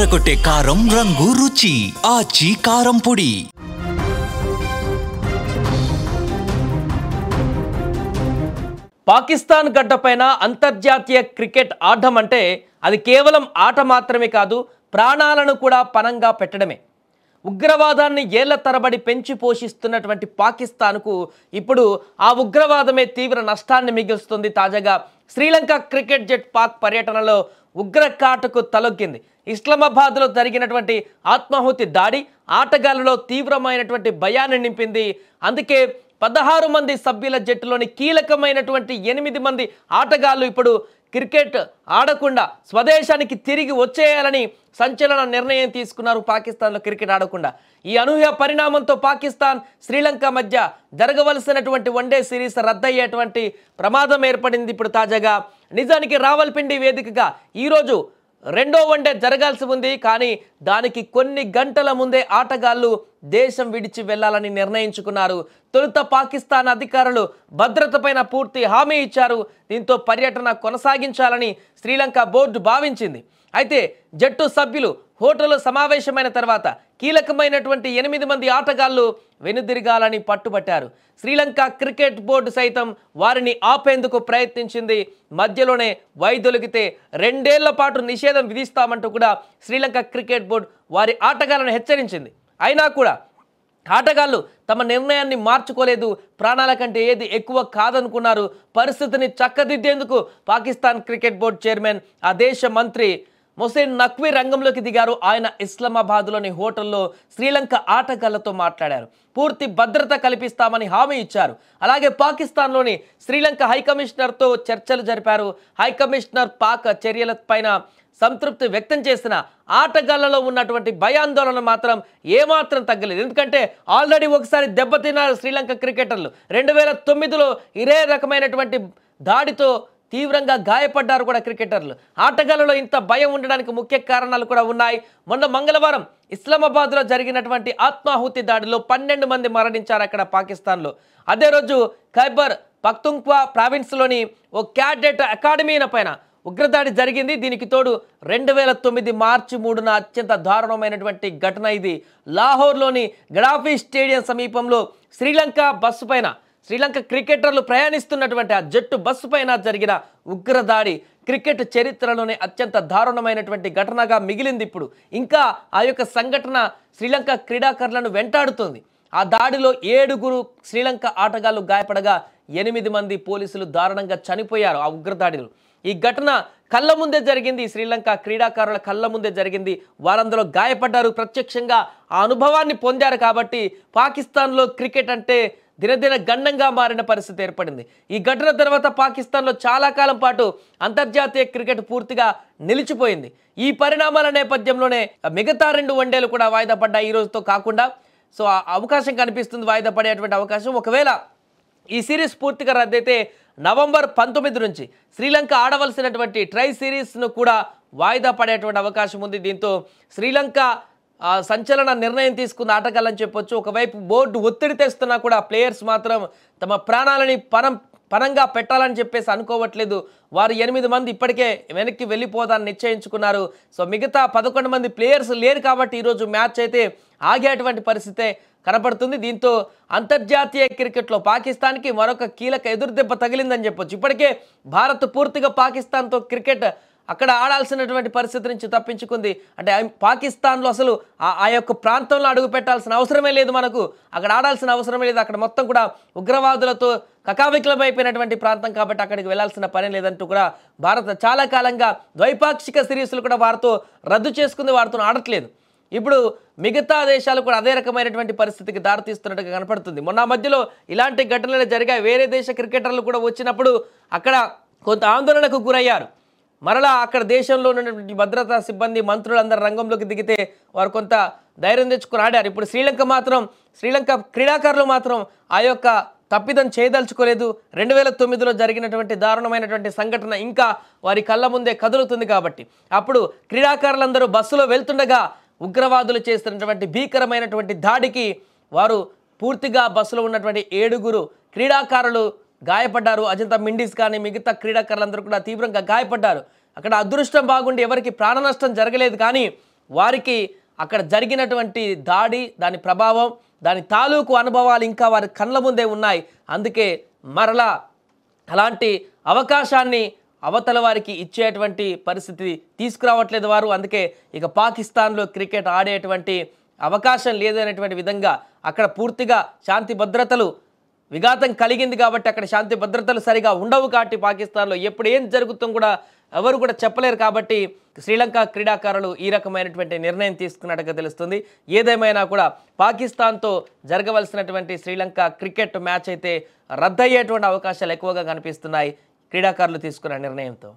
అదరగొట్టే కారం రంగు రుచి ఆచి కారం పొడి. పాకిస్తాన్ గడ్డపైన అంతర్జాతీయ క్రికెట్ ఆడడం అంటే అది కేవలం ఆట మాత్రమే కాదు, ప్రాణాలను కూడా పణంగా పెట్టడమే. ఉగ్రవాదాన్ని ఏళ్ల తరబడి పెంచి పోషిస్తున్నటువంటి పాకిస్తాన్కు ఇప్పుడు ఆ ఉగ్రవాదమే తీవ్ర నష్టాన్ని మిగులుస్తుంది. తాజాగా శ్రీలంక క్రికెట్ జట్ పాక్ పర్యటనలో ఉగ్రకాటుకు తలొగ్గింది. ఇస్లామాబాద్లో జరిగినటువంటి ఆత్మాహుతి దాడి ఆటగాళ్లలో తీవ్రమైనటువంటి భయాన్ని నింపింది. అందుకే 16 మంది సభ్యుల జట్టులోని కీలకమైనటువంటి 8 మంది ఆటగాళ్లు ఇప్పుడు క్రికెట్ ఆడకుండా స్వదేశానికి తిరిగి వచ్చేయాలని సంచలన నిర్ణయం తీసుకున్నారు. పాకిస్తాన్లో క్రికెట్ ఆడకుండా ఈ అనూహ్య పరిణామంతో పాకిస్తాన్ శ్రీలంక మధ్య జరగవలసినటువంటి వన్డే సిరీస్ రద్దయ్యేటువంటి ప్రమాదం ఏర్పడింది. ఇప్పుడు తాజాగా నిజానికి రావల్పిండి వేదికగా ఈరోజు రెండో వన్డే జరగాల్సి ఉంది. కానీ దానికి కొన్ని గంటల ముందే ఆటగాళ్లు దేశం విడిచి వెళ్లాలని నిర్ణయించుకున్నారు. తొలుత పాకిస్తాన్ అధికారులు భద్రతపైన పూర్తి హామీ ఇచ్చారు. దీంతో పర్యటన కొనసాగించాలని శ్రీలంక బోర్డు భావించింది. అయితే జట్టు సభ్యులు హోటల్లో సమావేశమైన తర్వాత కీలకమైనటువంటి 8 మంది ఆటగాళ్లు వెనుదిరగాలని పట్టుబట్టారు. శ్రీలంక క్రికెట్ బోర్డు సైతం వారిని ఆపేందుకు ప్రయత్నించింది. మధ్యలోనే వైదొలిగితే 2 ఏళ్ల పాటు నిషేధం విధిస్తామంటూ కూడా శ్రీలంక క్రికెట్ బోర్డు వారి ఆటగాళ్లను హెచ్చరించింది. అయినా కూడా ఆటగాళ్లు తమ నిర్ణయాన్ని మార్చుకోలేదు. ప్రాణాల కంటే ఏది ఎక్కువ కాదనుకున్నారు. పరిస్థితిని చక్కదిద్దేందుకు పాకిస్తాన్ క్రికెట్ బోర్డు చైర్మన్ ఆ దేశ మంత్రి మొహసిన్ నఖ్వీ రంగంలోకి దిగారు. ఆయన ఇస్లామాబాద్లోని హోటల్లో శ్రీలంక ఆటగాళ్లతో మాట్లాడారు. పూర్తి భద్రత కల్పిస్తామని హామీ ఇచ్చారు. అలాగే పాకిస్తాన్లోని శ్రీలంక హైకమిషనర్తో చర్చలు జరిపారు. హైకమిషనర్ పాక్ చర్యలపైన సంతృప్తి వ్యక్తం చేసిన ఆటగాళ్లలో ఉన్నటువంటి భయాందోళన మాత్రం ఏమాత్రం తగ్గలేదు. ఎందుకంటే ఆల్రెడీ ఒకసారి దెబ్బతిన్నారు శ్రీలంక క్రికెటర్లు. 2009లో ఇదే రకమైనటువంటి దాడితో తీవ్రంగా గాయపడ్డారు కూడా క్రికెటర్లు. ఆటగాళ్లలో ఇంత భయం ఉండడానికి ముఖ్య కారణాలు కూడా ఉన్నాయి. మొన్న మంగళవారం ఇస్లామాబాద్లో జరిగినటువంటి ఆత్మాహుతి దాడిలో 12 మంది మరణించారు అక్కడ పాకిస్తాన్లో. అదే రోజు ఖైబర్ పఖ్తుంఖ్వా ప్రావిన్స్లోని ఓ క్యాడెట్ అకాడమీ పైన ఉగ్రదాడి జరిగింది. దీనికి తోడు 2009 మార్చి 3న అత్యంత దారుణమైనటువంటి ఘటన ఇది. లాహోర్లోని గడాఫీ స్టేడియం సమీపంలో శ్రీలంక క్రికెటర్లు ప్రయాణిస్తున్నటువంటి ఆ జట్టు బస్సు పైన జరిగిన ఉగ్రదాడి క్రికెట్ చరిత్రలోనే అత్యంత దారుణమైనటువంటి ఘటనగా మిగిలింది. ఇప్పుడు ఇంకా ఆ యొక్క సంఘటన శ్రీలంక క్రీడాకారులను వెంటాడుతుంది. ఆ దాడిలో 7 శ్రీలంక ఆటగాళ్లు గాయపడగా 8 మంది పోలీసులు దారుణంగా చనిపోయారు ఆ ఉగ్రదాడిలో. ఈ ఘటన కళ్ళ ముందే జరిగింది. శ్రీలంక క్రీడాకారుల కళ్ళ ముందే జరిగింది. వారందరూ గాయపడ్డారు. ప్రత్యక్షంగా ఆ అనుభవాన్ని పొందారు. కాబట్టి పాకిస్తాన్లో క్రికెట్ అంటే దినదిన గండంగా మారిన పరిస్థితి ఏర్పడింది. ఈ ఘటన తర్వాత పాకిస్తాన్లో చాలా కాలం పాటు అంతర్జాతీయ క్రికెట్ పూర్తిగా నిలిచిపోయింది. ఈ పరిణామాల నేపథ్యంలోనే మిగతా 2 వన్డేలు కూడా వాయిదా పడ్డాయి ఈ రోజుతో కాకుండా. సో ఆ అవకాశం కనిపిస్తుంది, వాయిదా పడేటువంటి అవకాశం. ఒకవేళ ఈ సిరీస్ పూర్తిగా రద్దయితే నవంబర్ 19 నుంచి శ్రీలంక ఆడవలసినటువంటి ట్రై సిరీస్ను కూడా వాయిదా పడేటువంటి అవకాశం ఉంది. దీంతో శ్రీలంక సంచలన నిర్ణయం తీసుకున్న ఆటగాళ్ళని చెప్పొచ్చు. ఒకవైపు బోర్డు ఒత్తిడి తెస్తున్నా కూడా ప్లేయర్స్ మాత్రం తమ ప్రాణాలని పణంగా పెట్టాలని చెప్పేసి అనుకోవట్లేదు. వారు 8 మంది ఇప్పటికే వెనక్కి వెళ్ళిపోదాన్ని నిశ్చయించుకున్నారు. సో మిగతా 11 మంది ప్లేయర్స్ లేరు కాబట్టి ఈరోజు మ్యాచ్ అయితే ఆగేటువంటి పరిస్థితే కనపడుతుంది. దీంతో అంతర్జాతీయ క్రికెట్లో పాకిస్తాన్కి మరొక కీలక ఎదురుదెబ్బ తగిలిందని చెప్పొచ్చు. ఇప్పటికే భారత్ పూర్తిగా పాకిస్తాన్తో క్రికెట్ అక్కడ ఆడాల్సినటువంటి పరిస్థితి నుంచి తప్పించుకుంది. అంటే పాకిస్తాన్లో అసలు ఆ యొక్క ప్రాంతంలో అడుగు పెట్టాల్సిన అవసరమే లేదు. మనకు అక్కడ ఆడాల్సిన అవసరమే లేదు. అక్కడ మొత్తం కూడా ఉగ్రవాదులతో కకావికలమైపోయినటువంటి ప్రాంతం కాబట్టి అక్కడికి వెళ్లాల్సిన పని లేదంటూ కూడా భారత్ చాలా కాలంగా ద్వైపాక్షిక సిరీస్లు కూడా వారితో రద్దు చేసుకుంది, వారితో ఆడట్లేదు. ఇప్పుడు మిగతా దేశాలు కూడా అదే రకమైనటువంటి పరిస్థితికి దారితీస్తున్నట్టుగా కనపడుతుంది. మొన్న మధ్యలో ఇలాంటి ఘటనలు జరిగాయి. వేరే దేశ క్రికెటర్లు కూడా వచ్చినప్పుడు అక్కడ కొంత ఆందోళనకు గురయ్యారు. మరలా అక్కడ దేశంలో ఉన్నటువంటి భద్రతా సిబ్బంది మంత్రులందరూ రంగంలోకి దిగితే వారు కొంత ధైర్యం తెచ్చుకుని ఆడారు. ఇప్పుడు శ్రీలంక క్రీడాకారులు మాత్రం ఆ యొక్క తప్పిదం చేయదలుచుకోలేదు. 2009లో జరిగినటువంటి దారుణమైనటువంటి సంఘటన ఇంకా వారి కళ్ళ ముందే కదులుతుంది కాబట్టి అప్పుడు క్రీడాకారులందరూ బస్సులో వెళ్తుండగా ఉగ్రవాదులు చేస్తున్నటువంటి భీకరమైనటువంటి దాడికి వారు పూర్తిగా బస్సులో ఉన్నటువంటి 7 క్రీడాకారులు గాయపడ్డారు. అజంతా మిండీస్ కానీ మిగతా క్రీడాకారులందరూ కూడా తీవ్రంగా గాయపడ్డారు. అక్కడ అదృష్టం బాగుండి ఎవరికి ప్రాణ నష్టం జరగలేదు. కానీ వారికి అక్కడ జరిగినటువంటి దాడి, దాని ప్రభావం, దాని తాలూకు అనుభవాలు ఇంకా వారి కళ్ళ ముందే ఉన్నాయి. అందుకే మరలా అలాంటి అవకాశాన్ని అవతల వారికి ఇచ్చేటువంటి పరిస్థితి తీసుకురావట్లేదు వారు. అందుకే ఇక పాకిస్తాన్లో క్రికెట్ ఆడేటువంటి అవకాశం లేదనేటువంటి విధంగా అక్కడ పూర్తిగా శాంతి భద్రతలు విఘాతం కలిగింది కాబట్టి అక్కడ శాంతి భద్రతలు సరిగా ఉండవు కాబట్టి పాకిస్తాన్లో ఎప్పుడు ఏం జరుగుతుందో కూడా ఎవరు కూడా చెప్పలేరు. కాబట్టి శ్రీలంక క్రీడాకారులు ఈ రకమైనటువంటి నిర్ణయం తీసుకున్నట్టుగా తెలుస్తుంది. ఏదేమైనా కూడా పాకిస్తాన్తో జరగవలసినటువంటి శ్రీలంక క్రికెట్ మ్యాచ్ అయితే రద్దయ్యేటువంటి అవకాశాలు ఎక్కువగా కనిపిస్తున్నాయి క్రీడాకారులు తీసుకున్న నిర్ణయంతో.